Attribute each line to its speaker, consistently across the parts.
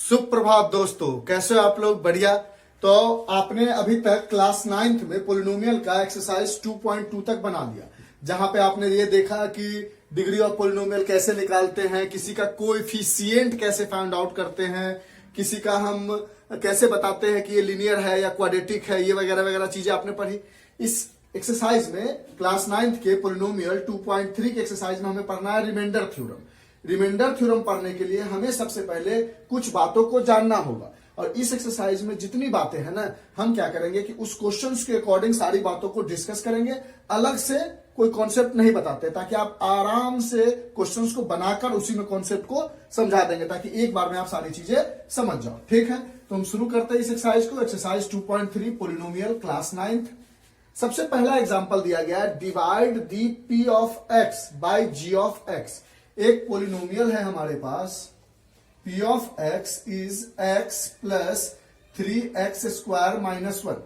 Speaker 1: सुप्रभात दोस्तों, कैसे हो आप लोग? बढ़िया। तो आपने अभी तक क्लास 9th में पोलिनोमियल का एक्सरसाइज 2.2 तक बना लिया, जहां पे आपने ये देखा कि डिग्री ऑफ पोलिनोमियल कैसे निकालते हैं, किसी का कोएफिशिएंट कैसे फाइंड आउट करते हैं, किसी का हम कैसे बताते हैं कि ये लीनियर है या क्वाड्रेटिक है, ये वगैरह वगैरह चीजें आपने पढ़ी। इस एक्सरसाइज में क्लास 9th के पोलिनोमियल 2.3 के एक्सरसाइज में हमें पढ़ना है रिमाइंडर थ्योरम। रिमाइंडर थ्योरम पढ़ने के लिए हमें सबसे पहले कुछ बातों को जानना होगा, और इस एक्सरसाइज में जितनी बातें हैं ना, हम क्या करेंगे कि उस क्वेश्चंस के अकॉर्डिंग सारी बातों को डिस्कस करेंगे। अलग से कोई कॉन्सेप्ट नहीं बताते, ताकि आप आराम से क्वेश्चंस को बनाकर उसी में कॉन्सेप्ट को समझा देंगे, ताकि एक बार में आप सारी चीजें समझ जाओ। ठीक है, तो हम शुरू करते हैं इस एक्सरसाइज को। Exercise 2.3 polynomial class 9th। सबसे पहला एग्जांपल दिया गया है, divide the p of x by g of x. एक पोलिनोमियल है हमारे पास, p of x is x plus 3x² minus 1।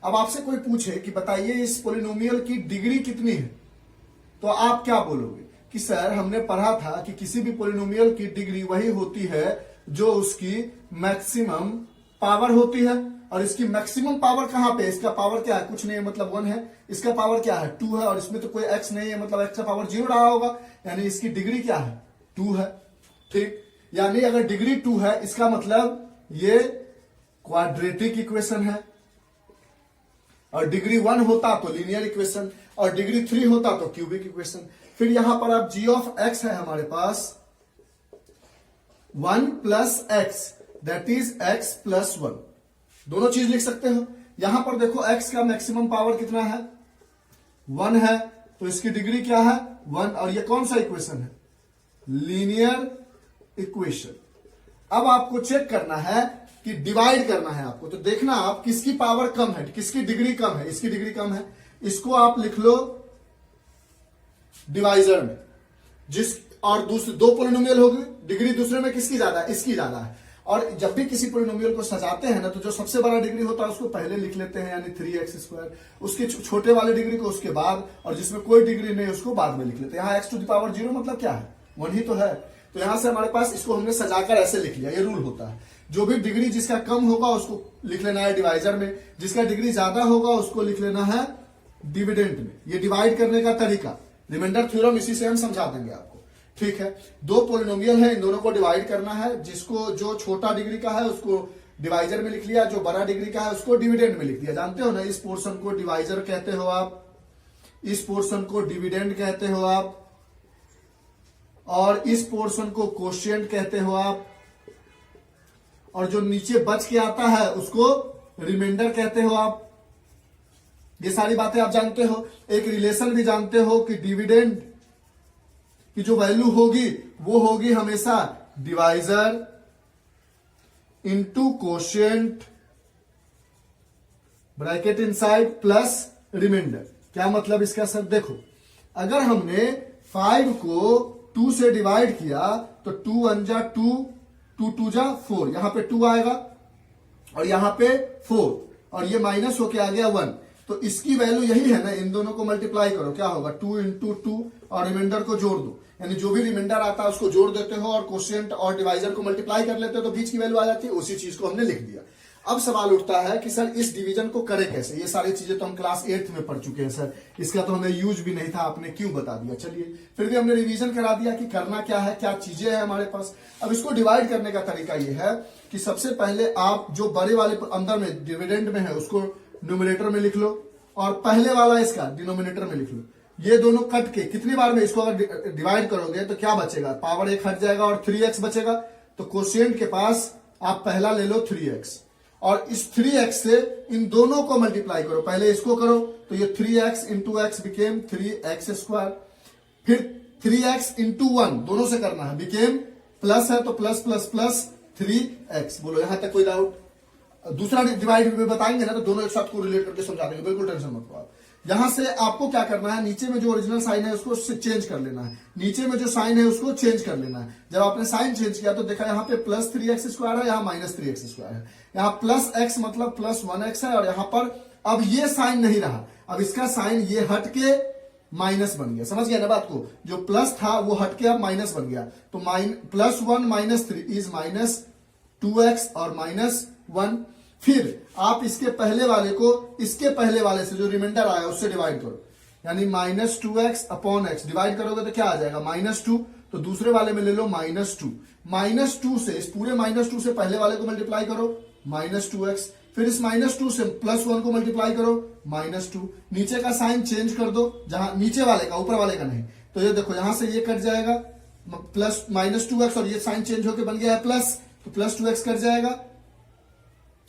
Speaker 1: अब आपसे कोई पूछे कि बताइए इस पोलिनोमियल की डिग्री कितनी है, तो आप क्या बोलोगे कि सर हमने पढ़ा था कि किसी भी पोलिनोमियल की डिग्री वही होती है जो उसकी मैक्सिमम पावर होती है। और इसकी मैक्सिमम पावर कहां पे? इसका पावर क्या है? कुछ नहीं है, मतलब 1 है। इसका पावर क्या है? 2 है, और इसमें तो कोई x नहीं है, मतलब x का पावर 0 रहा होगा, यानी इसकी डिग्री क्या है? 2 है। ठीक, यानी अगर डिग्री 2 है, इसका मतलब ये क्वाड्रेटिक इक्वेशन है। और डिग्री 1 होता तो लीनियर इक्वेशन, और डिग्री 3 होता तो क्यूबिक इक्वेशन। फिर यहां पर अब g ऑफ x है हमारे पास 1 plus x, that is x plus 1। दोनों चीज लिख सकते हो। यहां पर देखो x का मैक्सिमम पावर कितना है? 1 है, तो इसकी डिग्री क्या है? 1। और ये कौन सा इक्वेशन है? Linear equation. अब आपको चेक करना है कि डिवाइड करना है आपको, तो देखना आप किसकी पावर कम है, किसकी डिग्री कम है। इसकी डिग्री कम है, इसको आप लिख लो डिवाइजर में। जिस और दूसरे दो पोलिनोमियल होगी, डिग्री दूसरे में किसकी ज्यादा है? इसकी ज्यादा है। और जब भी किसी पोलिनोमियल को सजाते हैं ना, तो जो सबसे बड़ा डिग्री होता है उसको पहले लिख लेते हैं, यानी 3x²। उसके छोटे वाले डिग्री को उसके बाद, और जिसमें कोई डिग्री नहीं उसको बाद में लिख लेते हैं। यहाँ x⁴ मतलब क्या है? 1 ही तो है। तो यहां से हमारे पास इसको हमने सजाकर ऐसे लिख लिया, ये रूल होता है। जो भी डिग्री जिसका कम होगा उसको लिख लेना है डिवाइजर में, जिसका डिग्री ज्यादा होगा उसको लिख लेना है डिविडेंड में। ये डिवाइड करने का तरीका, रिमाइंडर थ्योरम, इसी से हम समझा देंगे आपको। ठीक है, दो पोलिनोमियल है, इन दोनों को डिवाइड करना है। जिसको जो छोटा डिग्री का है उसको डिवाइजर में लिख लिया, जो बड़ा डिग्री का है उसको डिविडेंड में लिख दिया। जानते हो ना, इस पोर्शन को डिवाइजर कहते हो आप, इस पोर्शन को डिविडेंड कहते हो आप, और इस पोर्शन को कोशिएंट कहते हो आप, और जो नीचे बच के आता है उसको रिमाइंडर कहते हो आप। ये सारी बातें आप जानते हो। एक रिलेशन भी जानते हो कि डिविडेंड की जो वैल्यू होगी वो होगी हमेशा divisor into quotient bracket inside plus remainder. क्या मतलब इसका सर? देखो, अगर हमने 5 को 2 से डिवाइड किया तो 2 1 जा 2, 2 2 जा 4, यहां पे 2 आएगा और यहां पे 4, और ये माइनस होके आ गया 1। तो इसकी वैल्यू यही है ना, इन दोनों को मल्टीप्लाई करो, क्या होगा? 2 × 2, और रिमाइंडर को जोड़ दो, यानी जो भी रिमाइंडर आता है उसको जोड़ देते हो, और कोशिएंट और डिवाइजर को मल्टीप्लाई कर लेते हो, तो बीच की वैल्यू आ जाती है। उसी चीज को हमने लिख दिया। अब सवाल उठता है कि सर इस डिवीजन को करें कैसे? ये सारी चीजें तो हम क्लास 8th में पढ़ चुके हैं सर, इसका तो हमें यूज भी नहीं था, आपने क्यों बता दिया? चलिए फिर भी हमने रिवीजन करा दिया कि करना क्या है, क्या चीजें हैं हमारे पास। अब इसको डिवाइड करने का तरीका ये है कि सबसे पहले आप जो बड़े वाले अंदर में डिविडेंड में है उसको न्यूमरेटर में लिख लो, और पहले वाला इसका डिनोमिनेटर में लिख लो। ये दोनों कट के कितनी बार में इसको अगर डिवाइड करोगे तो क्या बचेगा? पावर 1 हट जाएगा और 3x बचेगा। तो कोशिएंट के पास आप पहला ले लो 3x, और इस 3x से इन दोनों को मल्टीप्लाई करो। पहले इसको करो तो ये 3x × x बिकेम 3x²। फिर 3x × 1 दोनों से करना है, बिकेम प्लस है तो प्लस प्लस प्लस 3x। बोलो यहां तक कोई डाउट? दूसरा डिवाइड में बताएंगे ना, तो दोनों एक साथ को रिलेट करके समझा देंगे, बिल्कुल टेंशन मत लो आप। यहां से आपको क्या करना है, नीचे में जो ओरिजिनल साइन है उसको चेंज कर लेना है, नीचे में जो साइन है उसको चेंज कर लेना है। जब आपने साइन चेंज किया तो देखा यहाँ पे प्लस 3x² है, यहाँ माइनस 3x² है। यहाँ प्लस x मतलब प्लस 1x है, और यहाँ पर अब ये साइन नहीं रहा, अब इसका साइन ये हट के माइनस बन गया। समझ गया ना बात को? जो प्लस था वो हट के अब माइनस बन गया। तो +1 - 3 इज 2x और -1। फिर आप इसके पहले वाले को इसके पहले वाले से जो रिमाइंडर आया उससे डिवाइड करो, यानी -2x अपॉन x डिवाइड करोगे तो क्या आ जाएगा -2। तो दूसरे वाले में ले लो -2, -2 से इस पूरे -2 से पहले वाले को मल्टीप्लाई करो -2x, फिर इस -2 से +1 को मल्टीप्लाई करो -2। नीचे का साइन चेंज कर दो, जहां नीचे वाले का ऊपर वाले का नहीं। तो ये देखो यहां से ये कट जाएगा प्लस -2x और ये साइन चेंज होकर बन गया है प्लस, तो +2x कट जाएगा।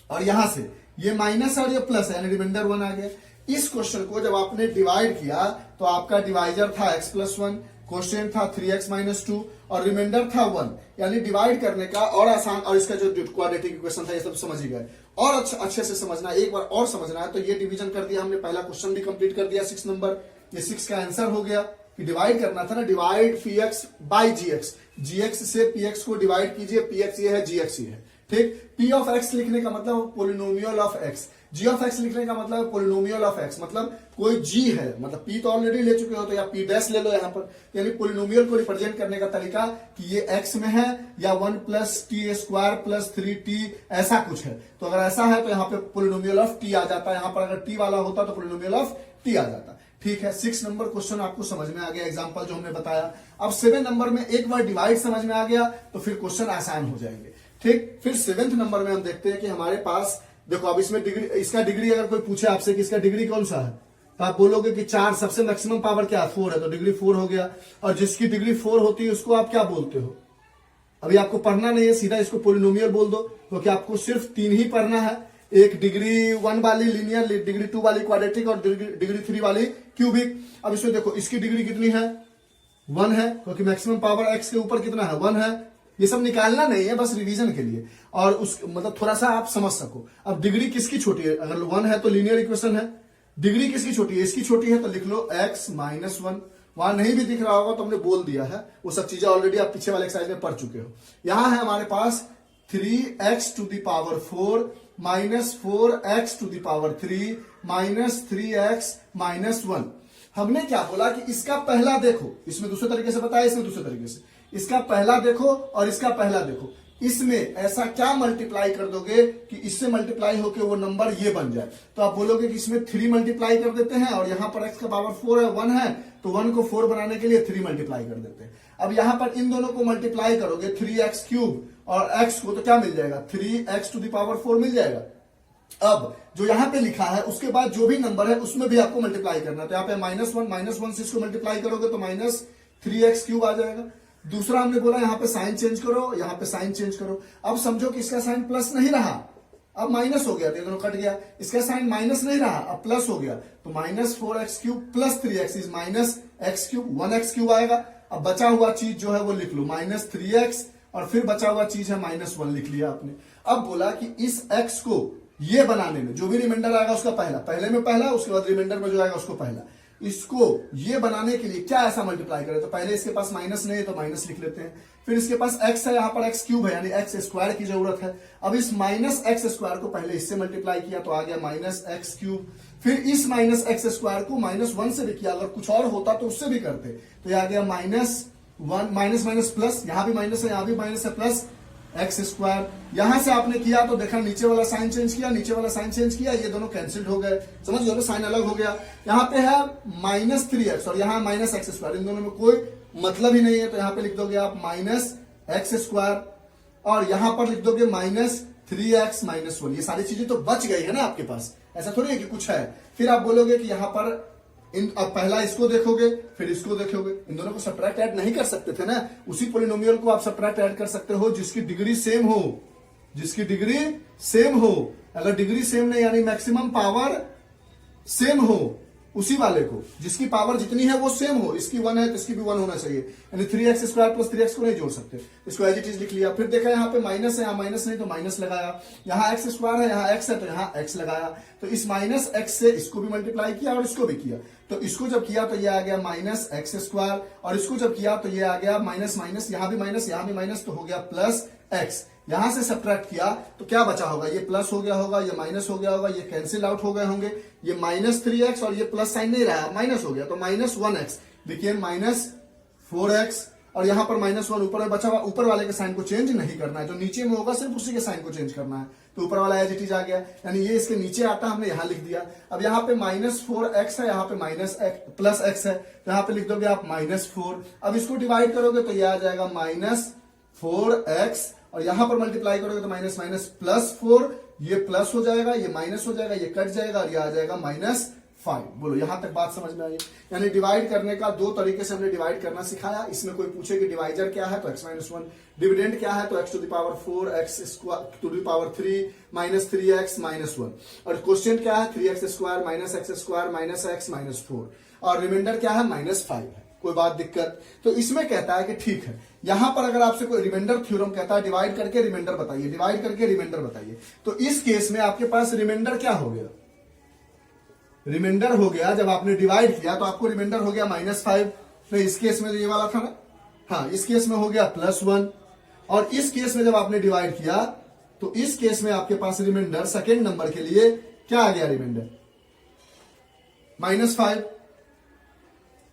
Speaker 1: और यहां से ये माइनस और ये प्लस है, यानी रिमाइंडर 1 आ गया। इस क्वेश्चन को जब आपने डिवाइड किया तो आपका डिवाइजर था x+1, क्वेश्चन था 3x - 2 और रिमाइंडर था 1, यानी डिवाइड करने का और आसान। और इसका जो क्वाड्रेटिक इक्वेशन था ये सब समझ ही गए। और अच्छे से समझना, एक बार और समझना है तो ये डिवीजन कर दिया हमने, पहला क्वेश्चन भी कंप्लीट कर दिया 6 नंबर। ये 6 का आंसर हो गया कि डिवाइड करना था ना, divide px by gx, gx से px को डिवाइड कीजिए, px ये है gx ये है, ठीक। p ऑफ x लिखने का मतलब polynomial of x, g of x लिखने का मतलब पोलिनोमियल ऑफ x, मतलब कोई g है, मतलब p तो ऑलरेडी ले चुके हो तो या p डैश ले लो यहाँ पर, यानी पोलिनोमियल को रिप्रेजेंट करने का तरीका कि ये x में है या 1 + t² + 3t ऐसा कुछ है। तो अगर ऐसा है तो यहाँ पे पोलिनोमियल ऑफ t आ जाता है, यहाँ पर अगर t वाला होता तो पोलिनोमियल ऑफ t आ जाता। ठीक है, 6 नंबर क्वेश्चन आपको समझ में आ गया, एग्जाम्पल जो हमने बताया। अब 7 नंबर में एक बार डिवाइड समझ में आ गया तो फिर क्वेश्चन आसान हो जाएंगे, ठीक। फिर 7th नंबर में हम देखते हैं कि हमारे पास देखो, अब इसमें डिग्री, इसका डिग्री अगर कोई पूछे आपसे कि इसका डिग्री कौन सा है तो आप बोलोगे कि 4, सबसे मैक्सिमम पावर क्या है 4 है, तो डिग्री 4 हो गया। और जिसकी डिग्री 4 होती है उसको आप क्या बोलते हो, अभी आपको पढ़ना नहीं है, सीधा इसको पोलिनोमियल बोल दो, क्योंकि आपको सिर्फ 3 ही पढ़ना है, एक डिग्री 1 वाली लीनियर, डिग्री 2 वाली क्वाड्रेटिक और डिग्री 3 वाली क्यूबिक। अब इसमें देखो इसकी डिग्री कितनी है 1 है, क्योंकि मैक्सिमम पावर x के ऊपर कितना है 1 है। ये सब निकालना नहीं है, बस रिवीजन के लिए, और उस मतलब थोड़ा सा आप समझ सको। अब डिग्री किसकी छोटी है, अगर 1 है तो लीनियर इक्वेशन है, डिग्री किसकी छोटी है, इसकी छोटी है, तो लिख लो x - 1। वहां नहीं भी दिख रहा होगा तो हमने बोल दिया है, वो सब चीजें ऑलरेडी आप पीछे वाले एक्सरसाइज में पढ़ चुके हो। यहां है हमारे पास 3x to the power 4 - 4x to the power 3 - 3x - 1। हमने क्या बोला कि इसका पहला देखो, इसमें दूसरे तरीके से बताया, इसमें दूसरे तरीके से, इसका पहला देखो और इसका पहला देखो, इसमें ऐसा क्या मल्टीप्लाई कर दोगे कि इससे मल्टीप्लाई होके वो नंबर ये बन जाए। तो आप बोलोगे कि इसमें 3 मल्टीप्लाई कर देते हैं और यहां पर x का पावर 4 है 1 है, तो 1 को 4 बनाने के लिए 3 मल्टीप्लाई कर देते हैं। अब यहां पर इन दोनों को मल्टीप्लाई करोगे 3x³ और x को, तो क्या मिल जाएगा 3x टू द पावर 4 मिल जाएगा। अब जो यहां पे लिखा है उसके बाद जो भी नंबर है उसमें भी आपको मल्टीप्लाई करना है, तो यहां पे -1 से इसको मल्टीप्लाई करोगे तो -3x³ आ जाएगा। दूसरा हमने बोला यहां पे साइन चेंज करो, यहां पे साइन चेंज करो। अब समझो कि इसका साइन प्लस नहीं रहा, अब माइनस हो गया, तो ये दोनों कट गया। इसका साइन माइनस नहीं रहा, अब प्लस हो गया, तो -4x³ + 3x is -x³ 1x³ आएगा। अब बचा हुआ चीज जो है वो लिख लो -3x और फिर बचा हुआ चीज है -1 लिख लिया आपने। अब बोला कि इस x को ये बनाने में जो भी रिमाइंडर आएगा उसका पहला, पहले में पहला, उसके बाद रिमाइंडर में जो आएगा उसको पहला, इसको ये बनाने के लिए क्या ऐसा मल्टीप्लाई करें, तो पहले इसके पास माइनस नहीं है तो माइनस लिख लेते हैं, फिर इसके पास x है, यहां पर x³ है यानी x² की जरूरत है। अब इस -x² को पहले इससे मल्टीप्लाई किया तो आ गया -x³, फिर इस -x² को -1 से भी किया, अगर कुछ और होता तो उससे भी करते, तो यह आ गया -1 माइनस प्लस, यहां भी माइनस है यहां भी माइनस है, प्लस x²। यहां से आपने किया तो देखा नीचे वाला साइन चेंज किया, नीचे वाला साइन चेंज किया, ये दोनों कैंसिल्ड हो गए, समझ लो साइन अलग हो गया। यहां पे है -3x और यहां -x², इन दोनों में कोई मतलब ही नहीं है, तो यहां पे लिख दोगे आप -x² और यहां पर लिख दोगे -3x - 1। ये सारी चीजें तो बच गई है ना आपके पास, ऐसा थोड़ी है कि कुछ है। फिर आप बोलोगे कि यहां पर अब पहला इसको देखोगे फिर इसको देखोगे, इन दोनों को सब्ट्रैक्ट ऐड नहीं कर सकते थे ना, उसी पोलिनोमियल को आप सब्ट्रैक्ट ऐड कर सकते हो जिसकी डिग्री सेम हो, जिसकी डिग्री सेम हो। अगर डिग्री सेम नहीं यानी मैक्सिमम पावर सेम हो, उसी वाले को जिसकी पावर जितनी है वो सेम हो, इसकी 1 है तो इसकी भी 1 होना चाहिए, यानी 3x² + 3x को नहीं जोड़ सकते, इसको एज इट इज लिख लिया। फिर देखा यहाँ पे माइनस है, यहाँ माइनस नहीं तो माइनस लगाया, यहाँ x² है यहाँ x है तो यहाँ x लगाया, तो इस -x से इसको भी मल्टीप्लाई किया और इसको भी किया, तो इसको जब किया तो ये आ गया -x² और इसको जब किया तो ये आ गया माइनस माइनस, यहाँ भी माइनस तो हो गया +x। यहां से सब्ट्रैक्ट किया तो क्या बचा होगा, ये प्लस हो गया होगा, ये माइनस हो गया होगा, ये कैंसिल आउट हो गए होंगे, ये -3x और ये प्लस साइन नहीं रहा, माइनस हो गया, तो -1x बिकेम -4x और यहाँ पर -1 ऊपर में बचा हुआ, ऊपर वाले के साइन को चेंज नहीं करना है, जो नीचे में होगा सिर्फ उसी के साइन को चेंज करना है। तो ऊपर वाला एज इट इज आ गया, यानी ये इसके नीचे आता, हमने यहाँ लिख दिया। अब यहाँ पे -4x है, यहाँ पे +x है, तो यहाँ पे लिख दोगे आप -4। अब इसको डिवाइड करोगे तो ये आ जाएगा -4x, और यहां पर मल्टीप्लाई करोगे तो माइनस माइनस +4, ये प्लस हो जाएगा, ये माइनस हो जाएगा, ये कट जाएगा और ये आ जाएगा -5। बोलो यहां तक बात समझ में आई? यानी डिवाइड करने का दो तरीके से हमने डिवाइड करना सिखाया। इसमें कोई पूछे कि डिवाइजर क्या है तो x-1, डिविडेंड क्या है तो x⁴, x⁴ -3x -1, और क्वेश्चन क्या है 3x² -x² -x -4, और रिमाइंडर क्या है -5 है। कोई बात दिक्कत? तो इसमें कहता है कि ठीक है, यहां पर अगर आपसे कोई रिमाइंडर थ्योरम कहता है डिवाइड करके रिमाइंडर बताइए, डिवाइड करके रिमाइंडर बताइए, तो इस केस में आपके पास रिमाइंडर क्या हो गया? रिमाइंडर हो गया, जब आपने डिवाइड किया तो आपको रिमाइंडर हो गया -5। तो इस केस में तो ये वाला था ना, हाँ, इस केस में हो गया +1, और इस केस में जब आपने डिवाइड किया तो इस केस में आपके पास रिमाइंडर सेकेंड नंबर के लिए क्या आ गया? रिमाइंडर -5।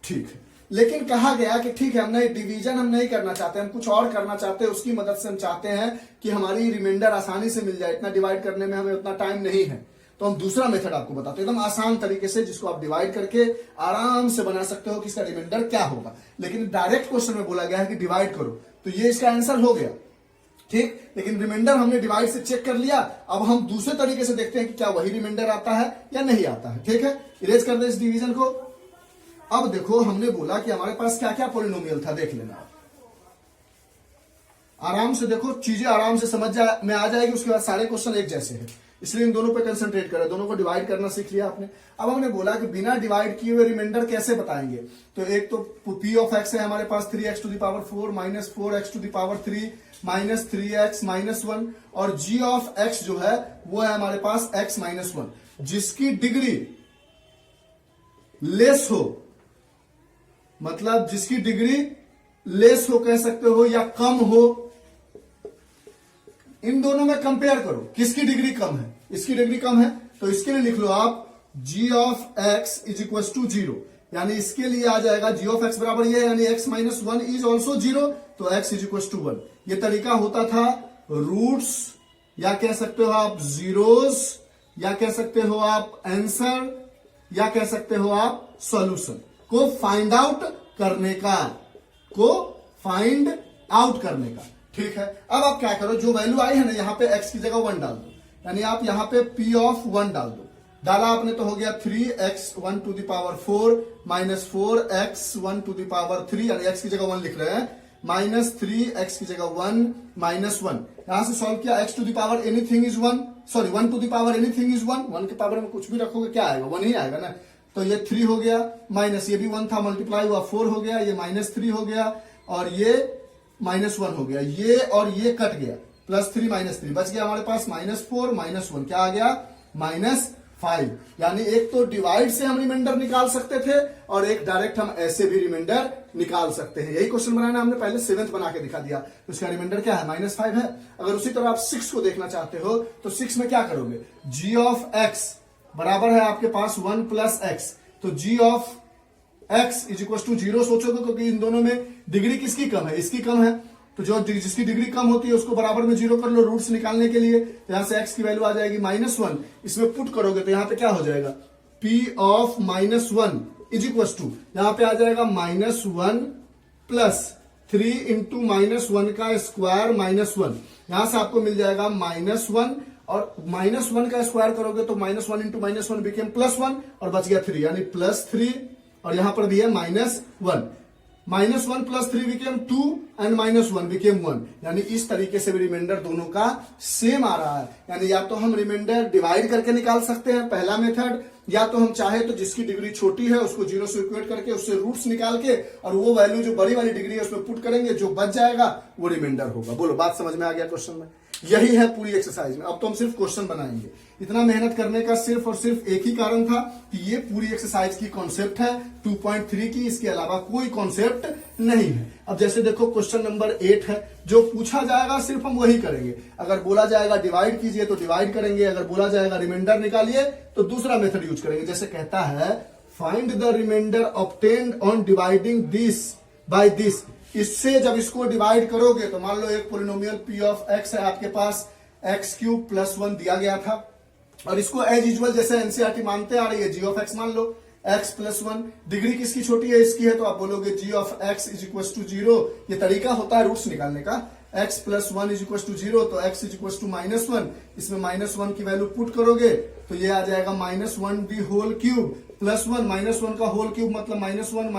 Speaker 1: ठीक है, लेकिन कहा गया कि ठीक है, हमने डिवीजन हम नहीं करना चाहते, हम कुछ और करना चाहते हैं, उसकी मदद से हम चाहते हैं कि हमारी रिमाइंडर आसानी से मिल जाए, इतना डिवाइड करने में हमें उतना टाइम नहीं है, तो हम दूसरा मेथड आपको बताते हैं एकदम आसान तरीके से, जिसको आप डिवाइड करके आराम से बना सकते हो कि इसका रिमाइंडर क्या होगा। लेकिन डायरेक्ट क्वेश्चन में बोला गया है कि डिवाइड करो, तो ये इसका आंसर हो गया, ठीक। लेकिन रिमाइंडर हमने डिवाइड से चेक कर लिया, अब हम दूसरे तरीके से देखते हैं कि क्या वही रिमाइंडर आता है या नहीं आता है। ठीक है, इरेज कर दे इस डिवीजन को। अब देखो, हमने बोला कि हमारे पास क्या क्या पॉलिनोमियल था, देख लेना आराम से, देखो चीजें आराम से समझ में आ जाएगी। उसके बाद सारे क्वेश्चन एक जैसे हैं, इसलिए इन दोनों पे कंसंट्रेट करें, दोनों को डिवाइड करना सीख लिया आपने। अब हमने बोला कि बिना डिवाइड किए हुए रिमाइंडर कैसे बताएंगे, तो एक तो p ऑफ x है हमारे पास 3x⁴ -4x⁴ -3x -1, और g ऑफ x जो है वो है हमारे पास x -1, जिसकी डिग्री लेस हो, मतलब जिसकी डिग्री लेस हो कह सकते हो या कम हो। इन दोनों में कंपेयर करो, किसकी डिग्री कम है, इसकी डिग्री कम है, तो इसके लिए लिख लो आप g ऑफ x = 0, यानी इसके लिए आ जाएगा g ऑफ x बराबर ये, यानी x -1 इज ऑल्सो 0, तो x = 1। ये तरीका होता था रूट्स, या कह सकते हो आप जीरोस, या कह सकते हो आप आंसर, या कह सकते हो आप सॉल्यूशन को फाइंड आउट करने का, ठीक है। अब आप क्या करो, जो वैल्यू आई है ना, यहां पे x की जगह 1 डाल दो, यानी आप यहां पे p ऑफ 1 डाल दो। डाला आपने तो हो गया 3x⁴ -4x⁴, यानी x की जगह 1 लिख रहे हैं, -3x की जगह 1 -1। यहां से सॉल्व किया, x⁴ anything is 1, sorry 1⁴ anything is 1, 1 के पावर में कुछ भी रखोगे क्या आएगा, 1 ही आएगा ना। तो ये 3 हो गया, माइनस ये भी 1 था, मल्टीप्लाई हुआ 4 हो गया, ये -3 हो गया, और ये -1 हो गया, ये और ये कट गया, +3 -3 बच गया हमारे पास -4 -1, क्या आ गया -5। यानी एक तो डिवाइड से हम रिमाइंडर निकाल सकते थे, और एक डायरेक्ट हम ऐसे भी रिमाइंडर निकाल सकते हैं। यही क्वेश्चन बनाना हमने पहले 7th बना के दिखा दिया, तो इसका रिमाइंडर क्या है -5 है। अगर उसी तरह आप 6 को देखना चाहते हो तो 6 में क्या करोगे, g ऑफ x बराबर है आपके पास 1 + x, तो g ऑफ x = 0 सोचोगे, क्योंकि इन दोनों में डिग्री किसकी कम है, इसकी कम है, तो जो जिसकी डिग्री कम होती है उसको बराबर में 0 कर लो रूट्स निकालने के लिए। तो यहां से x की वैल्यू आ जाएगी -1, इसमें पुट करोगे तो यहां पे क्या हो जाएगा, p ऑफ -1 = यहां पे आ जाएगा -1 + 3 × -1 का स्क्वायर -1, यहां से आपको मिल जाएगा -1, और -1 का स्क्वायर करोगे तो -1 × -1 बिकेम +1, और बच गया 3, यानी +3, और यहां पर भी है -1 + 3 बिकेम 2 एंड -1 बिकेम 1, यानी इस तरीके से भी रिमाइंडर दोनों का सेम आ रहा है। यानी या तो हम रिमाइंडर डिवाइड करके निकाल सकते हैं पहला मेथड, या तो हम चाहे तो जिसकी डिग्री छोटी है उसको 0 से इक्वेट करके उससे रूट्स निकाल के और वो वैल्यू जो बड़ी वाली डिग्री है उसमें पुट करेंगे, जो बच जाएगा वो रिमाइंडर होगा। बोलो बात समझ में आ गया क्वेश्चन में? यही है पूरी एक्सरसाइज में। अब तो हम सिर्फ क्वेश्चन बनाएंगे। इतना मेहनत करने का सिर्फ और सिर्फ एक ही कारण था कि ये पूरी एक्सरसाइज की कॉन्सेप्ट है 2.3 की, इसके अलावा कोई कॉन्सेप्ट नहीं है। अब जैसे देखो क्वेश्चन नंबर 8 है, जो पूछा जाएगा सिर्फ हम वही करेंगे। अगर बोला जाएगा डिवाइड कीजिए तो डिवाइड करेंगे, अगर बोला जाएगा रिमाइंडर निकालिए तो दूसरा मेथड यूज करेंगे। जैसे कहता है find the remainder obtained on dividing this by this, इससे जब इसको डिवाइड करोगे तो मान लो एक पोलिनोमियल पी ऑफ एक्स है आपके पास, एक्स क्यूब प्लस 1 दिया गया था, और इसको एज यूजुअल जैसे एनसीईआरटी मानते आ रही है, जी ऑफ एक्स मान लो, एक्स प्लस 1, डिग्री किसकी छोटी है, इसकी है, तो आप बोलोगे g of x is equal to 0। ये तरीका होता है रूट्स निकालने का, x plus 1 is equal to 0, तो x इज इक्वल टू -1, इसमें -1 की वैल्यू पुट करोगे तो ये आ जाएगा -1 दी होल क्यूब प्लस 1, -1 का होल क्यूब मतलब -1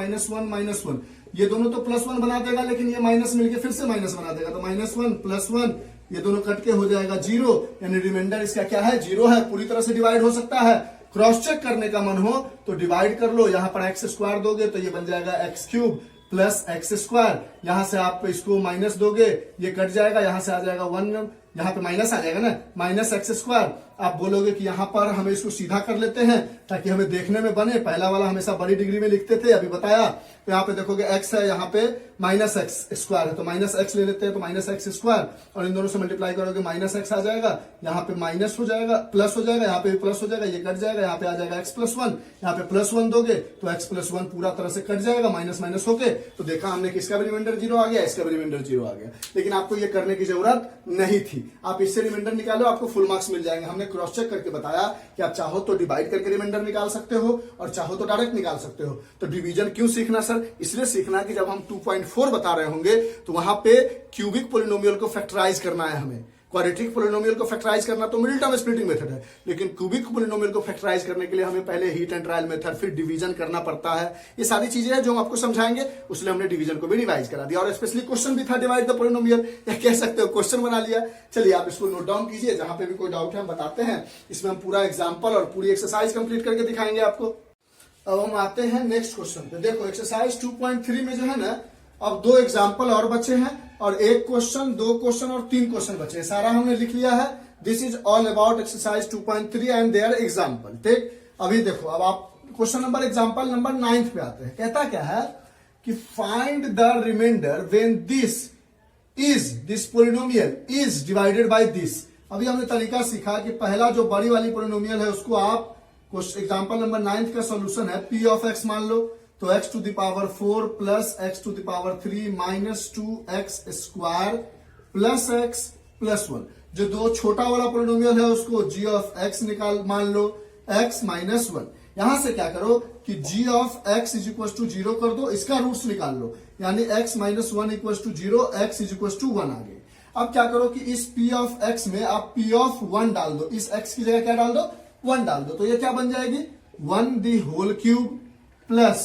Speaker 1: -1 ये दोनों तो +1 बना देगा, लेकिन ये माइनस मिलके फिर से माइनस बना देगा, तो -1 प्लस 1 ये दोनों कट के हो जाएगा 0, यानी रिमाइंडर इसका क्या है, 0 है। पूरी तरह से डिवाइड हो सकता है, क्रॉस चेक करने का मन हो तो डिवाइड कर लो, यहां पर एक्स स्क्वायर दोगे तो ये बन जाएगा x cube plus x square, यहां से आप इसको माइनस दोगे, ये कट जाएगा, यहां से आ जाएगा 1, यहां पे माइनस आ जाएगा ना, माइनस एक्स स्क्वायर। आप बोलोगे कि यहां पर हमें इसको सीधा कर लेते हैं ताकि हमें देखने में बने, पहला वाला हमेशा बड़ी डिग्री में लिखते थे, अभी बताया, तो यहाँ पे देखोगे एक्स है, यहाँ पे माइनस एक्स स्क्वायर है, तो माइनस एक्स ले लेते हैं, तो माइनस एक्स स्क्वायर, और इन दोनों से मल्टीप्लाई करोगे माइनस एक्स आ जाएगा, यहाँ पे माइनस हो जाएगा, प्लस हो जाएगा, यहाँ पे भी प्लस हो जाएगा, ये कट जाएगा, यहाँ पे आ जाएगा एक्स प्लस 1, यहाँ पे प्लस 1 दोगे तो एक्स प्लस 1 पूरा तरह से कट जाएगा, माइनस माइनस होके, तो देखा हमने कि इसका भी रिमाइंडर 0 आ गया, इसका भी रिमाइंडर 0 आ गया, लेकिन आपको ये करने की जरूरत नहीं थी, आप इससे रिमाइंडर निकालो, आपको फुल मार्क्स मिल जाएंगे। हमने क्रॉस चेक करके बताया कि आप चाहो तो डिवाइड करके रिमाइंडर निकाल सकते हो और चाहो तो डायरेक्ट निकाल सकते हो। तो डिवीजन क्यों सीखना सर, इसलिए सीखना कि जब हम 2.4 बता रहे होंगे तो वहां पे क्यूबिक पोलिनोमियल को फैक्टराइज करना है हमें, क्वाड्रेटिक पोलिनोमियल को फैक्टराइज करना तो मिडिल टर्म स्प्लिटिंग मेथड है, लेकिन क्यूबिक पोलिनोमियल को फैक्टराइज करने के लिए हमें पहले हीट एंड ट्रायल मेथड, फिर डिवीजन करना पड़ता है। ये सारी चीजें हैं जो हम आपको समझाएंगे, उसलिए हमने डिवीजन को भी रिवाइज करा दिया, और स्पेशली क्वेश्चन भी था डिवाइड द पोलिनोमियल, या कह सकते हो क्वेश्चन बना लिया। चलिए आप इसको नोट डाउन कीजिए, जहां पे भी कोई डाउट है हम बताते हैं, इसमें हम पूरा एग्जाम्पल और पूरी एक्सरसाइज कंप्लीट करके दिखाएंगे आपको। अब हम आते हैं नेक्स्ट क्वेश्चन पे। देखो एक्सरसाइज 2.3 में जो है ना, अब 2 एग्जाम्पल और बचे हैं, और 1 क्वेश्चन, 2 क्वेश्चन और 3 क्वेश्चन बचे हैं, सारा हमने लिख लिया है। This is all about exercise 2.3 and their example. ठीक, अभी देखो, अब आप क्वेश्चन नंबर एग्जाम्पल नंबर 9 पे आते हैं। कहता क्या है कि find the remainder when this polynomial is divided by this. अभी हमने तरीका सीखा कि पहला जो बड़ी वाली पोलिनोमियल है उसको आप, एग्जाम्पल नंबर 9 का सोल्यूशन है पी ऑफ एक्स मान लो, तो x to the power 4 plus x to the power 3 minus 2x square plus x plus 1। जो दो छोटा वाला पोलिनोमियल है उसको g ऑफ x निकाल, मान लो x माइनस 1। यहां से क्या करो कि g of x is equal to 0 कर दो, इसका रूट्स निकाल लो, यानी x minus 1 equal to 0, x is equal to 1 आ गए। अब क्या करो कि इस p ऑफ x में आप p ऑफ 1 डाल दो, इस x की जगह क्या डाल दो, 1 डाल दो, तो ये क्या बन जाएगी 1 the whole cube plus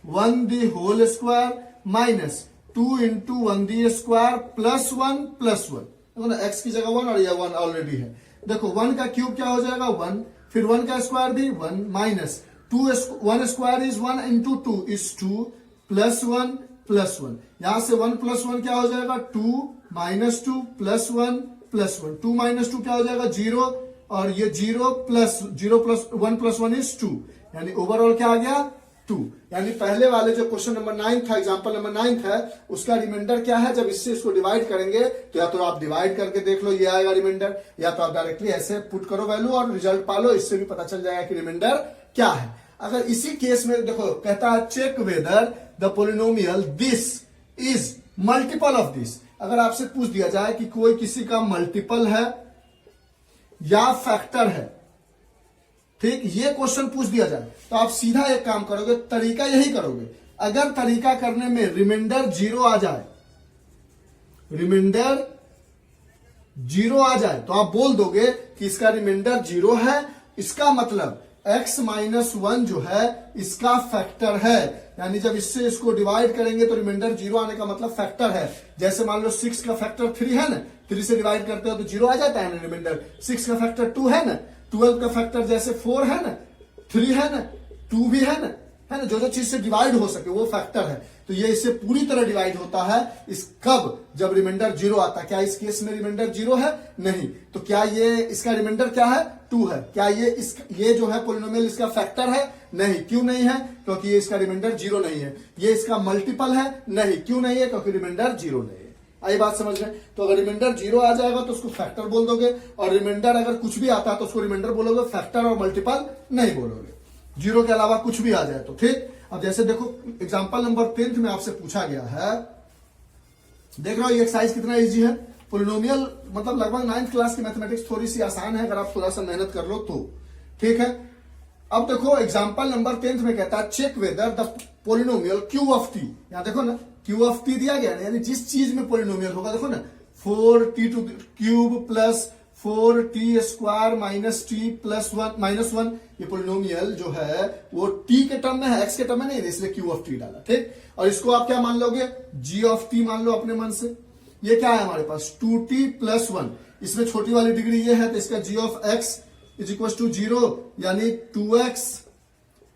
Speaker 1: 1 the whole square minus 2 into 1 the square plus 1 plus 1। देखो ना, x की जगह 1 और यह 1 ऑलरेडी है। देखो 1 का क्यूब क्या हो जाएगा 1, फिर 1 का स्क्वायर भी 1 minus 1 square is 1 into 2 is 2 plus 1 plus 1। यहां से 1 प्लस 1 क्या हो जाएगा 2 माइनस 2 प्लस 1 प्लस 1। 2 माइनस 2 क्या हो जाएगा 0, और ये 0 प्लस 1 प्लस 1 इज 2, यानी ओवरऑल क्या आ गया 2। यानी पहले वाले जो क्वेश्चन नंबर 9 था, एग्जांपल नंबर 9 था, उसका रिमाइंडर क्या है, जब इससे इसको डिवाइड करेंगे तो या तो आप डिवाइड करके देख लो ये आएगा रिमाइंडर, या तो आप डायरेक्टली ऐसे पुट करो वैल्यू और रिजल्ट पा लो, इससे भी पता चल जाएगा कि रिमाइंडर क्या है। अगर इसी केस में देखो कहता है check whether the polynomial this is multiple of this. अगर आपसे पूछ दिया जाए कि कोई किसी का मल्टीपल है या फैक्टर है, ठीक, ये क्वेश्चन पूछ दिया जाए तो आप सीधा एक काम करोगे, तरीका यही करोगे। अगर तरीका करने में रिमाइंडर 0 आ जाए, रिमाइंडर 0 आ जाए तो आप बोल दोगे कि इसका रिमाइंडर 0 है, इसका मतलब x माइनस 1 जो है इसका फैक्टर है, यानी जब इससे इसको डिवाइड करेंगे तो रिमाइंडर 0 आने का मतलब फैक्टर है। जैसे मान लो 6 का फैक्टर 3 है ना, 3 से डिवाइड करते हो तो 0 आ जाता है ना रिमाइंडर। 6 का फैक्टर 2 है ना, 12 का फैक्टर जैसे 4 है ना, 3 है ना, 2 भी है ना, जो चीज से डिवाइड हो सके वो फैक्टर है। तो ये इससे पूरी तरह डिवाइड होता है, इस कब, जब रिमाइंडर 0 आता है। क्या इस केस में रिमाइंडर 0 है? नहीं। तो क्या ये इसका रिमाइंडर क्या है 2 है। क्या ये जो है पोलिनोमियल इसका फैक्टर है? नहीं। क्यों नहीं है? क्योंकि ये इसका रिमाइंडर 0 नहीं है। ये इसका मल्टीपल है? नहीं। क्यों नहीं है? क्योंकि रिमाइंडर 0 नहीं है। आई बात समझ में? तो अगर रिमाइंडर 0 आ जाएगा तो उसको फैक्टर बोल दोगे, और रिमाइंडर अगर कुछ भी आता है तो उसको रिमाइंडर बोलोगे, फैक्टर और मल्टीपल नहीं बोलोगे। 0 के अलावा कुछ भी आ जाए तो। ठीक। अब जैसे देखो एग्जांपल नंबर 10 में आपसे पूछा गया है देख रहे हो ये एक्सरसाइज कितना इजी है। पोलिनोमियल मतलब लगभग 9th क्लास की मैथमेटिक्स थोड़ी सी आसान है अगर आप थोड़ा सा मेहनत कर लो तो। ठीक है, अब देखो एग्जांपल नंबर 10 में कहता है check whether the polynomial q of t. यहां देखो ना क्यू ऑफ टी दिया गया ना, यानी जिस चीज में पोलिनोमियल होगा देखो ना 4t two cube plus 4t square minus T plus minus 1, ये पोलिनोमियल जो है वो t के टर्म में है, x के टर्म में नहीं, इसलिए q ऑफ t डाला। ठीक, और इसको आप क्या मान लोगे, g ऑफ t मान लो अपने मन से। ये क्या है हमारे पास 2t प्लस 1, इसमें छोटी वाली डिग्री ये है तो इसका g of x is equal to 0, यानी 2x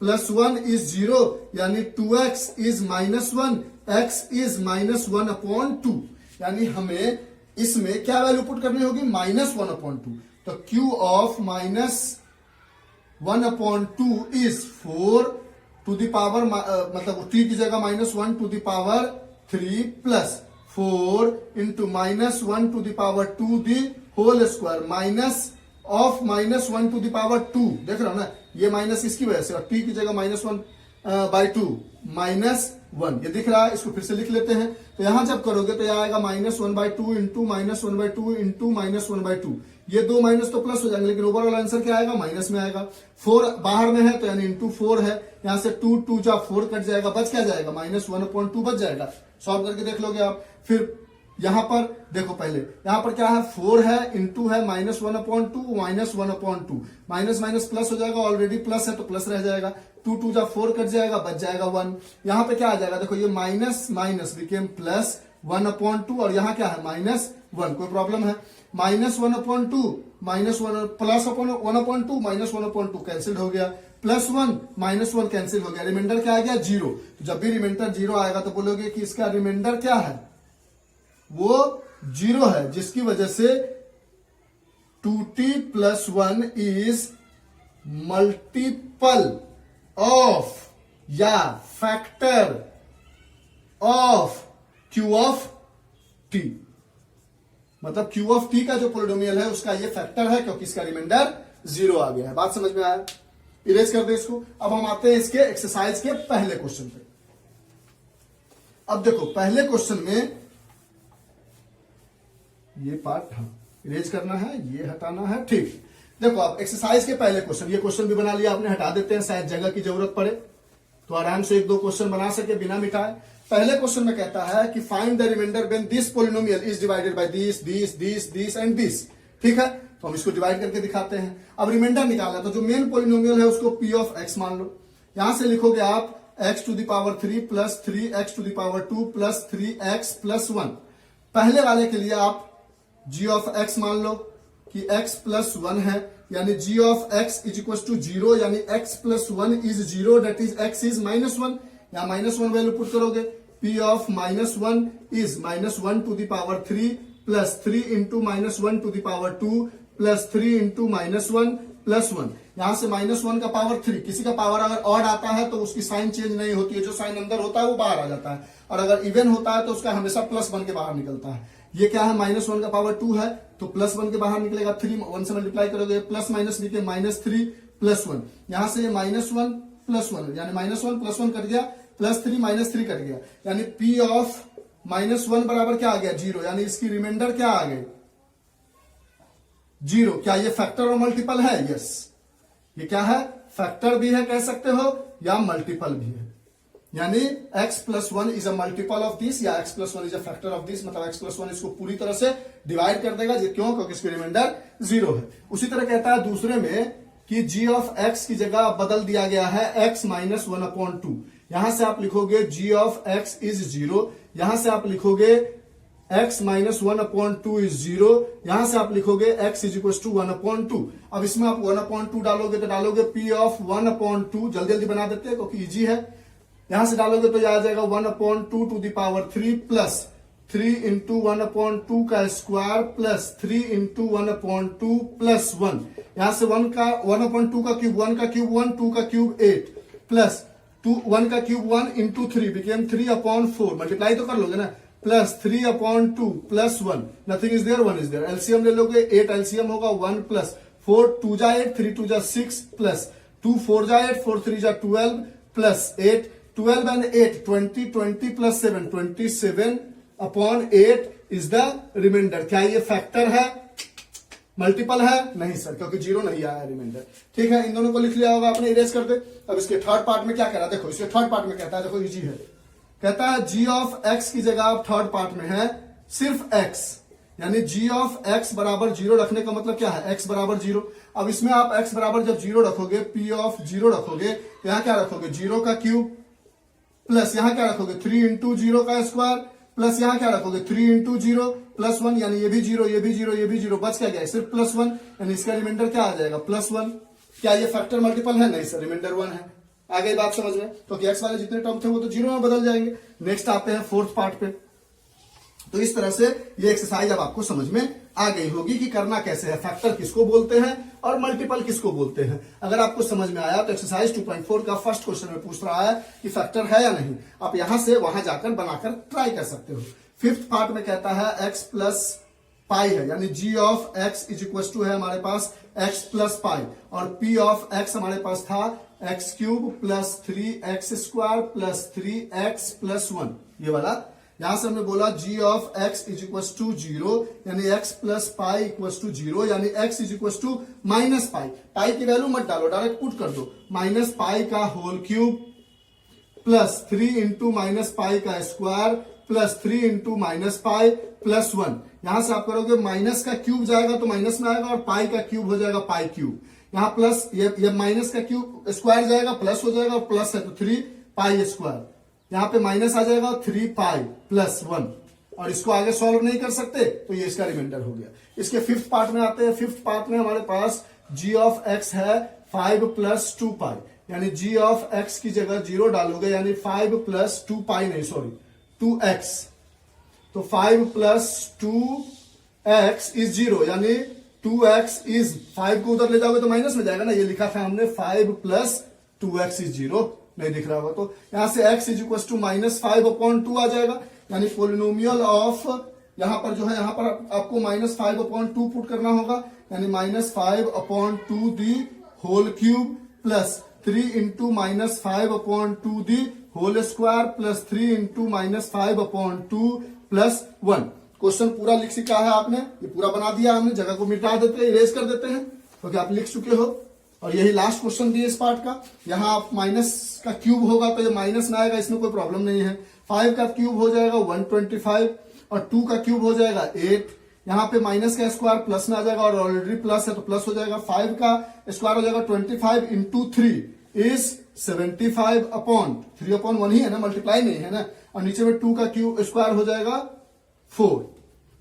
Speaker 1: प्लस 1 इज 0, यानी 2x is minus 1, x is minus 1/2, यानी हमें इसमें क्या वैल्यू पुट करनी होगी -1/2। तो q of -1/2 is 4 to the power मतलब t की जगह -1 to the power 3 plus 4 into -1 to the power 2 the whole square minus of -1 to the power 2। देख रहे हो ना ये माइनस इसकी वजह से, और t की जगह -1/2 -1 ये दिख रहा है, इसको फिर से लिख लेते हैं। तो यहां जब करोगे तो यह आएगा -1/2 इंटू -1/2 इंटू -1/2, ये दो माइनस तो प्लस हो जाएंगे, लेकिन ओवरऑल आंसर क्या आएगा माइनस में आएगा। 4 बाहर में है तो यानी इंटू 4 है, यहां से 2 2 जा 4 कट जाएगा, बच क्या जाएगा -1/2 बच जाएगा। सॉल्व करके देख लोगे आप। फिर यहां पर देखो पहले यहां पर क्या है 4 है इंटू है -1/2 -1/2, माइनस माइनस प्लस हो जाएगा, ऑलरेडी प्लस है तो प्लस रह जाएगा, 2 2 जा 4 कट जाएगा, बच जाएगा 1। यहां पे क्या आ जाएगा देखो ये माइनस माइनस बिकेम प्लस 1/2, और यहां क्या है -1, कोई प्रॉब्लम है -1/2 -1 प्लस 1/2 -1/2 कैंसिल हो गया, प्लस 1 -1 कैंसिल हो गया, रिमाइंडर क्या आ गया 0। तो जब भी रिमाइंडर 0 आएगा तो बोलोगे कि इसका रिमाइंडर क्या है, वो 0 है, जिसकी वजह से 2t plus 1 is multiple of या factor of q of t। मतलब q ऑफ t का जो पोलिनोमियल है उसका ये फैक्टर है, क्योंकि इसका रिमाइंडर 0 आ गया है। बात समझ में आया, इरेज कर दे इसको। अब हम आते हैं इसके एक्सरसाइज के पहले क्वेश्चन पे। अब देखो पहले क्वेश्चन में ये पार्ट इरेज करना है, ये हटाना है। ठीक, देखो आप एक्सरसाइज के पहले क्वेश्चन, ये क्वेश्चन भी बना लिया आपने, हटा देते हैं, शायद जगह की जरूरत पड़े तो आराम से 1-2 क्वेश्चन बना सके बिना मिटाए। पहले क्वेश्चन में कहता है कि find the remainder when this polynomial is divided by this and this. ठीक है, तो हम इसको डिवाइड करके दिखाते हैं। अब रिमाइंडर निकालना, तो जो मेन पोलिनोमियल है उसको p ऑफ x मान लो। यहां से लिखोगे आप x to the power 3 plus 3x to the power 2 plus 3x plus 1। पहले वाले के लिए आप g ऑफ x मान लो कि x प्लस 1 है, यानी g of x is equal to 0, यानी x plus 1 is 0, that is x is -1। यहां -1 वैल्यू पुट करोगे, p of -1 is -1 to the power 3 plus 3 into -1 to the power 2 plus 3 into -1 plus 1। यहां से -1 का power 3, किसी का पावर अगर odd आता है तो उसकी साइन चेंज नहीं होती है, जो साइन अंदर होता है वो बाहर आ जाता है, और अगर इवन होता है तो उसका हमेशा प्लस 1 के बाहर निकलता है। ये क्या है -1 का पावर 2 है तो प्लस 1 के बाहर निकलेगा, 3 1 से मल्टीप्लाई करोगे, प्लस माइनस निकले -3 प्लस 1। यहां से -1 प्लस 1 यानी -1 प्लस 1 कट गया, प्लस 3 -3 कट गया, यानी p ऑफ -1 बराबर क्या आ गया 0, यानी इसकी रिमाइंडर क्या आ गई 0। क्या ये फैक्टर और मल्टीपल है? यस, ये क्या है फैक्टर भी है कह सकते हो या मल्टीपल भी है, यानी x plus 1 is a multiple of this, या x plus 1 is a factor of this, मतलब x प्लस 1 इसको पूरी तरह से डिवाइड कर देगा। क्यों? क्योंकि इसकी रिमाइंडर 0 है। उसी तरह कहता है दूसरे में कि g ऑफ x की जगह बदल दिया गया है x माइनस 1/2। यहां से आप लिखोगे g ऑफ x इज 0, यहां से आप लिखोगे x माइनस 1/2 इज 0, यहां से आप लिखोगे x इज इक्वल टू 1/2। अब इसमें आप 1/2 डालोगे तो डालोगे p ऑफ 1/2, जल्दी जल्दी बना देते हैं क्योंकि इजी है। यहां से डालोगे तो यह आ जाएगा 1/2 to the power 3 plus 3 into 1/2 का स्क्वायर प्लस 3 इंटू 1/2 प्लस 1। यहां से 1 का 1/2 का क्यूब 1 का क्यूब 1 2 का क्यूब 8 प्लस 1 का क्यूब 1 इंटू 3 बिकेम 3/4। मल्टीप्लाई तो कर लोगे ना, plus 3/2 plus 1, nothing is there 1 is there. LCM ले लोगे, 8 एलसीएम होगा 1 प्लस 4 2 जा 8 3 2 जा 6 प्लस 2 4 जा 8 4 3 जा 12 plus 8 12 and 8 20 20 plus 7 27 upon 8 is the remainder. क्या ये फैक्टर है, मल्टीपल है? नहीं सर, क्योंकि 0 नहीं आया रिमाइंडर। ठीक है, इन दोनों को लिख लिया होगा आपने, इरेज कर दे। अब इसके थर्ड पार्ट में क्या कह रहा है, देखो इसके थर्ड पार्ट में कहता है, देखो इजी है, कहता है g ऑफ x की जगह आप थर्ड पार्ट में है सिर्फ x, यानी g ऑफ x बराबर 0 रखने का मतलब क्या है, x बराबर 0। अब इसमें आप x बराबर जब 0 रखोगे, p ऑफ 0 रखोगे, यहां क्या रखोगे, 0 का क्यूब, प्लस यहां क्या रखोगे 3 इंटू 0 का स्क्वायर, प्लस यहां क्या रखोगे 3 इंटू 0 प्लस 1, यानी ये भी 0, ये भी 0, ये भी 0, बच क्या गया सिर्फ प्लस 1, यानी इसका रिमाइंडर क्या आ जाएगा प्लस 1। क्या ये फैक्टर मल्टीपल है? नहीं सर, रिमाइंडर 1 है। आ गई बात समझ में, तो एक्स वाले जितने टर्म थे वो तो 0 में बदल जाएंगे। नेक्स्ट आते हैं फोर्थ पार्ट पे। तो इस तरह से ये एक्सरसाइज अब आपको समझ में आ गई होगी कि करना कैसे है, फैक्टर किसको बोलते हैं और मल्टीपल किसको बोलते हैं। अगर आपको समझ में आया तो एक्सरसाइज 2.4 का फर्स्ट क्वेश्चन में पूछ रहा है कि फैक्टर है या नहीं, आप यहां से वहां जाकर बनाकर ट्राई कर सकते हो। फिफ्थ पार्ट में कहता है x प्लस पाई है, यानी g of x is equal to है हमारे पास x प्लस पाई, और p ऑफ x हमारे पास था x cube plus 3x square plus 3x plus 1, ये वाला। यहां से हमने बोला g of x is equal to 0, यानी x plus pi equal to 0, यानी x is equal to minus pi. Pi की वैल्यू मत डालो, डायरेक्ट पुट कर दो, माइनस पाई का whole cube plus 3 into minus pi का square plus 3 into minus pi plus 1। यहां से आप करोगे माइनस का क्यूब जाएगा तो माइनस में आएगा, और पाई का क्यूब हो जाएगा पाई क्यूब। यहाँ प्लस ये माइनस का क्यूब स्क्वायर जाएगा प्लस हो जाएगा, और प्लस है तो 3 पाई स्क्वायर, यहाँ पे माइनस आ जाएगा 3 पाई प्लस 1, और इसको आगे सॉल्व नहीं कर सकते तो ये इसका रिमाइंडर हो गया। इसके फिफ्थ पार्ट में आते हैं। फिफ्थ पार्ट में हमारे पास g ऑफ x है 5 प्लस 2 पाई, यानी g ऑफ x की जगह 0 डालोगे, यानी 5 प्लस 2 पाई नहीं सॉरी 2x, तो 5 प्लस 2x इज 0, यानी 2x इज 5 को उधर ले जाओगे तो माइनस में जाएगा ना, ये लिखा था हमने 5 प्लस 2x इज 0, नहीं दिख रहा होगा तो यहां से x is equal to minus 5 upon 2 आ जाएगा, यानी पोलिनोमियल ऑफ, यहां पर जो है यहां पर आपको माइनस 5 अपॉन 2 पुट करना होगा, यानी minus 5 upon 2 the whole cube plus 3 into minus 5 upon 2 the whole square plus 3 into minus 5 upon 2 plus 1। Question पूरा लिख सीखा है आपने, ये पूरा बना दिया हमने, जगह को मिटा देते हैं, इरेज कर देते हैं, क्योंकि आप लिख चुके हो। और यही लास्ट क्वेश्चन भी है इस पार्ट का। यहां आप माइनस का क्यूब होगा तो ये माइनस में आएगा, इसमें कोई प्रॉब्लम नहीं है। 5 का क्यूब हो जाएगा 125, और 2 का क्यूब हो जाएगा 8, यहाँ पे माइनस का स्क्वायर प्लस में आ जाएगा, और ऑलरेडी प्लस है तो प्लस हो जाएगा। 5 का स्क्वायर हो जाएगा 25 इंटू 3 इज 75 अपॉन 3 अपॉन 1 ही है ना, मल्टीप्लाई नहीं है ना, और नीचे में 2 का क्यूब स्क्वायर हो जाएगा 4,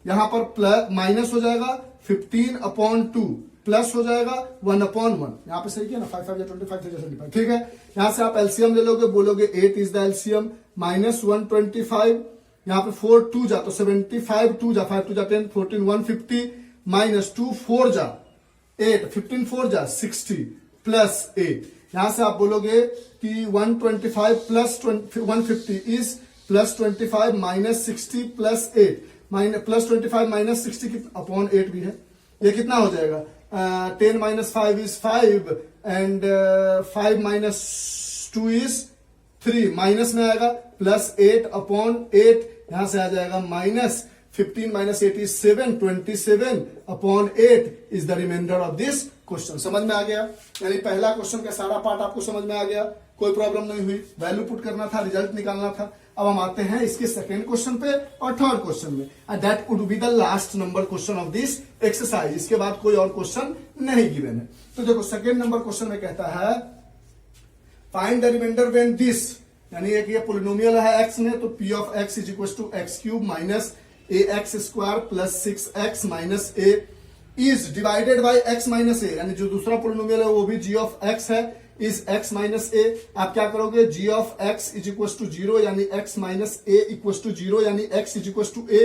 Speaker 1: यहां पर प्लस माइनस हो जाएगा 15 अपॉन 2 प्लस हो जाएगा 1 अपॉन 1, यहां पे सही किया ना, 5 5 या 25 3 75, ठीक है। यहां से आप एलसीएम ले लोगे, बोलोगे 8 इज द एलसीएम, माइनस 125, यहां पे 4 2 जा तो 75, 2 जा 5 2 जा 10, 14 150, माइनस 2 4 जा 8, 15 4 जा 60 प्लस 8। यहां से आप बोलोगे कि 125 plus 150 is plus 25 minus 60 plus 8, minus plus 25 minus 60 upon 8 भी है, ये कितना हो जाएगा 10 minus 5 is 5 and 5 minus 2 is 3, minus में आएगा प्लस 8 अपॉन 8, यहां से आ जाएगा minus 15 minus 8 is 7, 27 upon 8 is the remainder of this question. समझ में आ गया, यानी पहला क्वेश्चन का सारा पार्ट आपको समझ में आ गया, कोई प्रॉब्लम नहीं हुई, वैल्यू पुट करना था, रिजल्ट निकालना था। अब हम आते हैं इसके सेकेंड क्वेश्चन पे और थर्ड क्वेश्चन में, and that would be the last number question of this exercise. इसके बाद कोई और क्वेश्चन नहीं गिवन है। तो देखो सेकेंड नंबर क्वेश्चन में कहता है find the remainder when this, यानी एक ये पोलिनोमियल है x में, तो p of x is equal to x cube minus ax square plus 6x minus a is divided by x minus a, यानी जो दूसरा पोलिनोमियल है वो भी g ऑफ x है, इज x माइनस a। आप क्या करोगे, g of x is equal to 0, यानी x minus a equal to 0, यानी x is equal to a,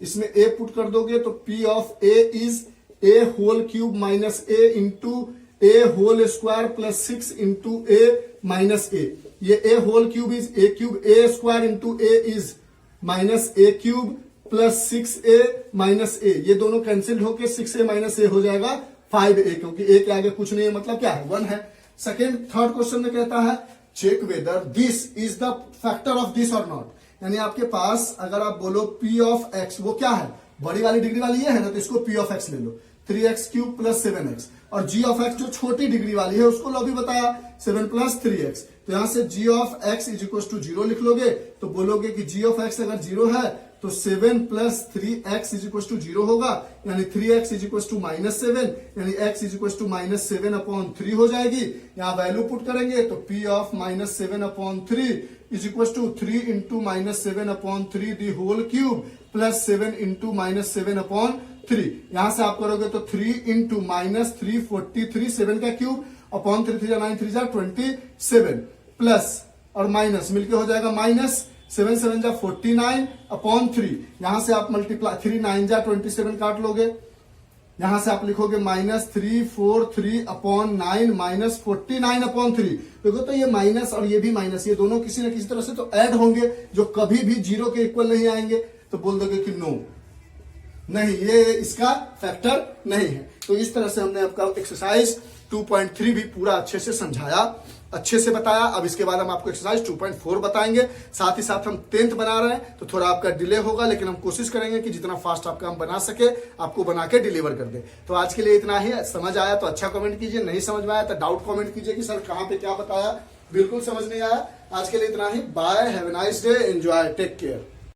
Speaker 1: इसमें a पुट कर दोगे तो p of a is a whole cube minus a into a whole square plus 6 into a minus a। ये a whole cube is a cube, a square into a is minus a cube plus 6a minus a, ये दोनों cancel होके 6a minus a हो जाएगा 5a, क्योंकि a के आगे कुछ नहीं है, मतलब क्या है 1 है। सेकेंड थर्ड क्वेश्चन में कहता है check whether this is the factor of this और नॉट, यानी आपके पास अगर आप बोलो पी ऑफ एक्स, वो क्या है, बड़ी वाली डिग्री वाली ये है ना, तो इसको पी ऑफ एक्स ले लो, 3x³ प्लस 7x। और g ऑफ एक्स जो छोटी डिग्री वाली है उसको लो, अभी बताया 7 प्लस 3x। तो यहां से g of x is equal to 0 लिख लोगे, तो बोलोगे कि g ऑफ x अगर 0 है तो 7 plus 3x is equal to 0 होगा, यानी 3x इज इक्वल टू -7, यानी x इज इक्वल टू -7/3 हो जाएगी। यहां वैल्यू पुट करेंगे तो p of -7/3 is equal to 3 into -7/3 the whole cube plus 7 into -7/3। यहां से आप करोगे तो 3 इंटू -343, 7 का क्यूब अपॉन 3 3 9 3 27 प्लस और माइनस मिलके हो जाएगा -7 7 जा 49/3। यहां से आप मल्टीप्लाई 3 9 जा 27 काट लोगे, यहां से आप लिखोगे -343/9 -49/3। देखो तो ये माइनस और ये भी माइनस, ये दोनों किसी न किसी तरह से तो ऐड होंगे जो कभी भी 0 के इक्वल नहीं आएंगे, तो बोल दोगे कि नो, नहीं ये इसका फैक्टर नहीं है। तो इस तरह से हमने आपका एक्सरसाइज 2.3 भी पूरा अच्छे से समझाया, अच्छे से बताया। अब इसके बाद हम आपको एक्सरसाइज 2.4 बताएंगे। साथ ही साथ हम 10th बना रहे हैं तो थोड़ा आपका डिले होगा, लेकिन हम कोशिश करेंगे कि जितना फास्ट आपका हम बना सके आपको बना के डिलीवर कर दे। तो आज के लिए इतना ही। समझ आया तो अच्छा कमेंट कीजिए, नहीं समझ में आया तो डाउट कमेंट कीजिए कि सर कहां पे क्या बताया, बिल्कुल समझ नहीं आया। आज के लिए इतना ही। Bye, have a nice day, enjoy, take care.